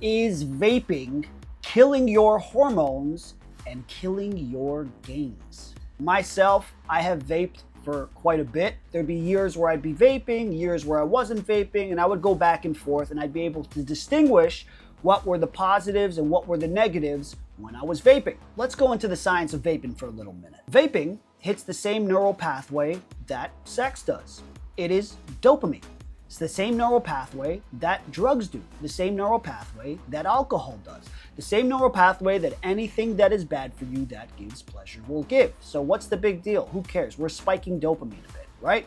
Is vaping killing your hormones and killing your gains? Myself, I have vaped for quite a bit. There'd be years where I'd be vaping, years where I wasn't vaping, and I would go back and forth, and I'd be able to distinguish what were the positives and what were the negatives when I was vaping. Let's go into the science of vaping for a little minute. Vaping hits the same neural pathway that sex does. It is dopamine. It's the same neural pathway that drugs do, the same neural pathway that alcohol does, the same neural pathway that anything that is bad for you that gives pleasure will give. So what's the big deal? Who cares? We're spiking dopamine a bit, right?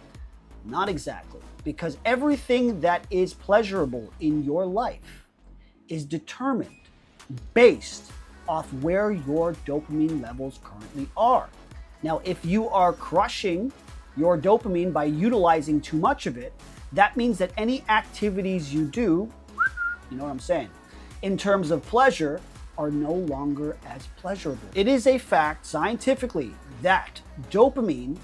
Not exactly, because everything that is pleasurable in your life is determined based off where your dopamine levels currently are. Now, if you are crushing your dopamine by utilizing too much of it, that means that any activities you do, you know what I'm saying, in terms of pleasure, are no longer as pleasurable. It is a fact scientifically that dopamine,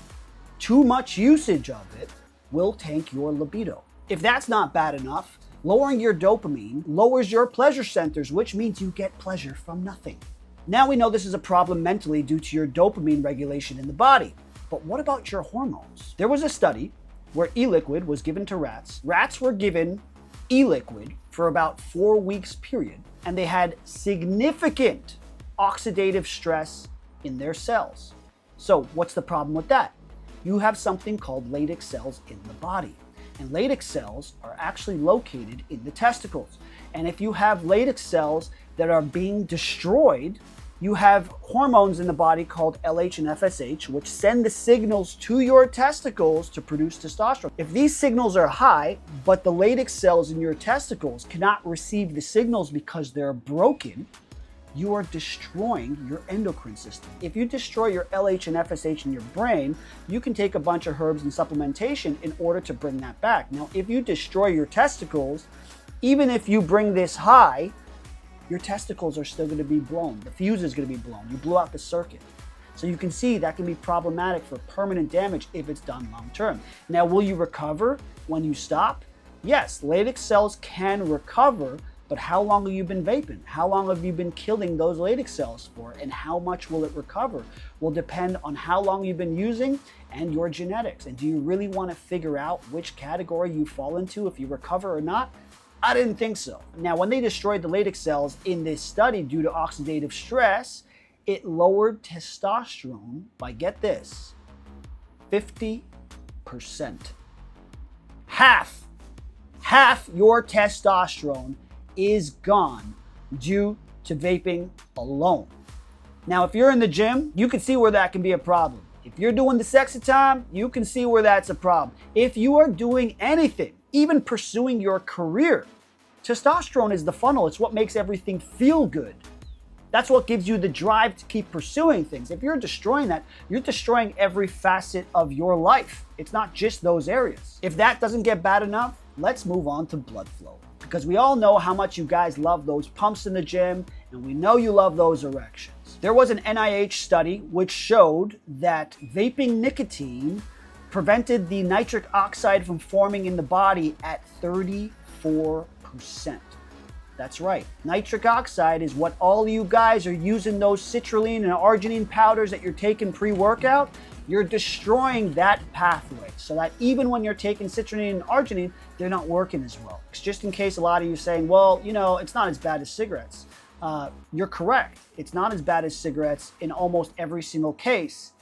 too much usage of it, will tank your libido. If that's not bad enough, lowering your dopamine lowers your pleasure centers, which means you get pleasure from nothing. Now we know this is a problem mentally due to your dopamine regulation in the body. But what about your hormones? There was a study where e-liquid was given to rats. Rats were given e-liquid for about 4 weeks period, and they had significant oxidative stress in their cells. So what's the problem with that? You have something called Leydig cells in the body. And Leydig cells are actually located in the testicles. And if you have Leydig cells that are being destroyed, you have hormones in the body called LH and FSH, which send the signals to your testicles to produce testosterone. If these signals are high, but the Leydig cells in your testicles cannot receive the signals because they're broken, you are destroying your endocrine system. If you destroy your LH and FSH in your brain, you can take a bunch of herbs and supplementation in order to bring that back. Now, if you destroy your testicles, even if you bring this high, your testicles are still going to be blown. The fuse is going to be blown. You blew out the circuit. So you can see that can be problematic for permanent damage if it's done long term. Now, will you recover when you stop? Yes, Leydig cells can recover, but how long have you been vaping? How long have you been killing those Leydig cells for? And how much will it recover? Will depend on how long you've been using and your genetics. And do you really want to figure out which category you fall into if you recover or not? I didn't think so. Now, when they destroyed the Leydig cells in this study due to oxidative stress, it lowered testosterone by, get this, 50%. Half your testosterone is gone due to vaping alone. Now, if you're in the gym, you can see where that can be a problem. If you're doing the sexy time, you can see where that's a problem. If you are doing anything, even pursuing your career, testosterone is the funnel. It's what makes everything feel good. That's what gives you the drive to keep pursuing things. If you're destroying that, you're destroying every facet of your life. It's not just those areas. If that doesn't get bad enough, let's move on to blood flow. Because we all know how much you guys love those pumps in the gym, and we know you love those erections. There was an NIH study which showed that vaping nicotine prevented the nitric oxide from forming in the body at 34%. That's right. Nitric oxide is what all you guys are using, those citrulline and arginine powders that you're taking pre-workout. You're destroying that pathway so that even when you're taking citrulline and arginine, they're not working as well. Just in case a lot of you are saying, well, you know, it's not as bad as cigarettes. You're correct. It's not as bad as cigarettes in almost every single case,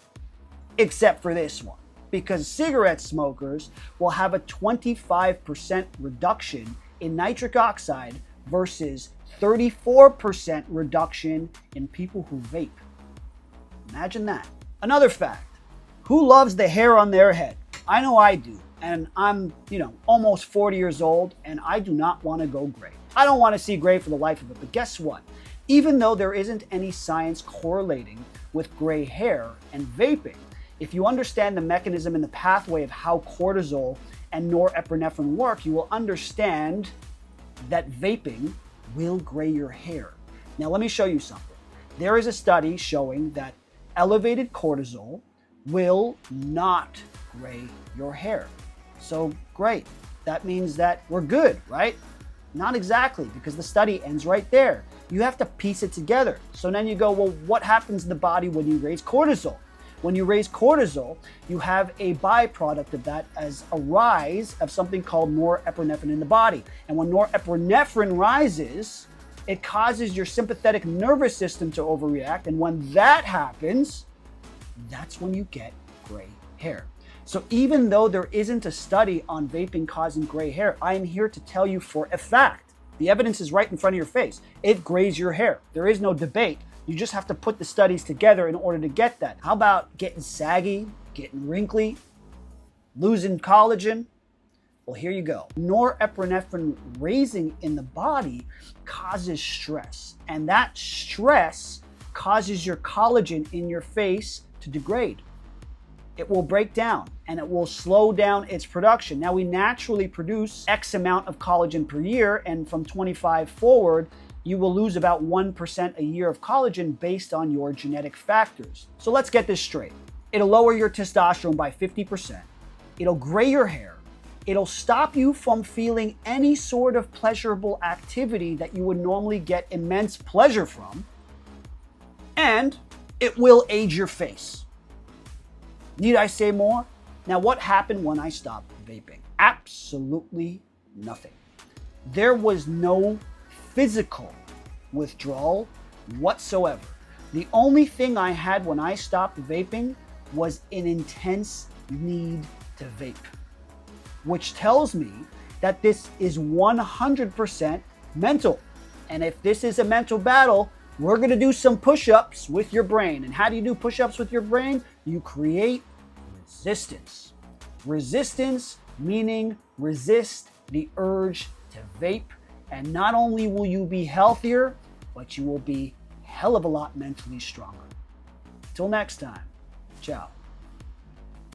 except for this one. Because cigarette smokers will have a 25% reduction in nitric oxide versus 34% reduction in people who vape. Imagine that. Another fact, who loves the hair on their head? I know I do. And I'm, almost 40 years old, and I do not want to go gray. I don't want to see gray for the life of it, but guess what? Even though there isn't any science correlating with gray hair and vaping, if you understand the mechanism and the pathway of how cortisol and norepinephrine work, you will understand that vaping will gray your hair. Now, let me show you something. There is a study showing that elevated cortisol will not gray your hair. So great. That means that we're good, right? Not exactly, because the study ends right there. You have to piece it together. So then you go, well, what happens in the body when you raise cortisol? When you raise cortisol, you have a byproduct of that as a rise of something called norepinephrine in the body. And when norepinephrine rises, it causes your sympathetic nervous system to overreact. And when that happens, that's when you get gray hair. So even though there isn't a study on vaping causing gray hair, I am here to tell you for a fact. The evidence is right in front of your face. It grays your hair. There is no debate. You just have to put the studies together in order to get that. How about getting saggy, getting wrinkly, losing collagen? Well, here you go. Norepinephrine raising in the body causes stress, and that stress causes your collagen in your face to degrade. It will break down and it will slow down its production. Now, we naturally produce X amount of collagen per year, and from 25 forward, you will lose about 1% a year of collagen based on your genetic factors. So let's get this straight. It'll lower your testosterone by 50%. It'll gray your hair. It'll stop you from feeling any sort of pleasurable activity that you would normally get immense pleasure from. And it will age your face. Need I say more? Now, what happened when I stopped vaping? Absolutely nothing. There was no physical withdrawal whatsoever. The only thing I had when I stopped vaping was an intense need to vape, which tells me that this is 100% mental. And if this is a mental battle, we're going to do some push-ups with your brain. And how do you do push-ups with your brain? You create resistance. Resistance meaning resist the urge to vape. And not only will you be healthier, but you will be a hell of a lot mentally stronger. Till next time, ciao.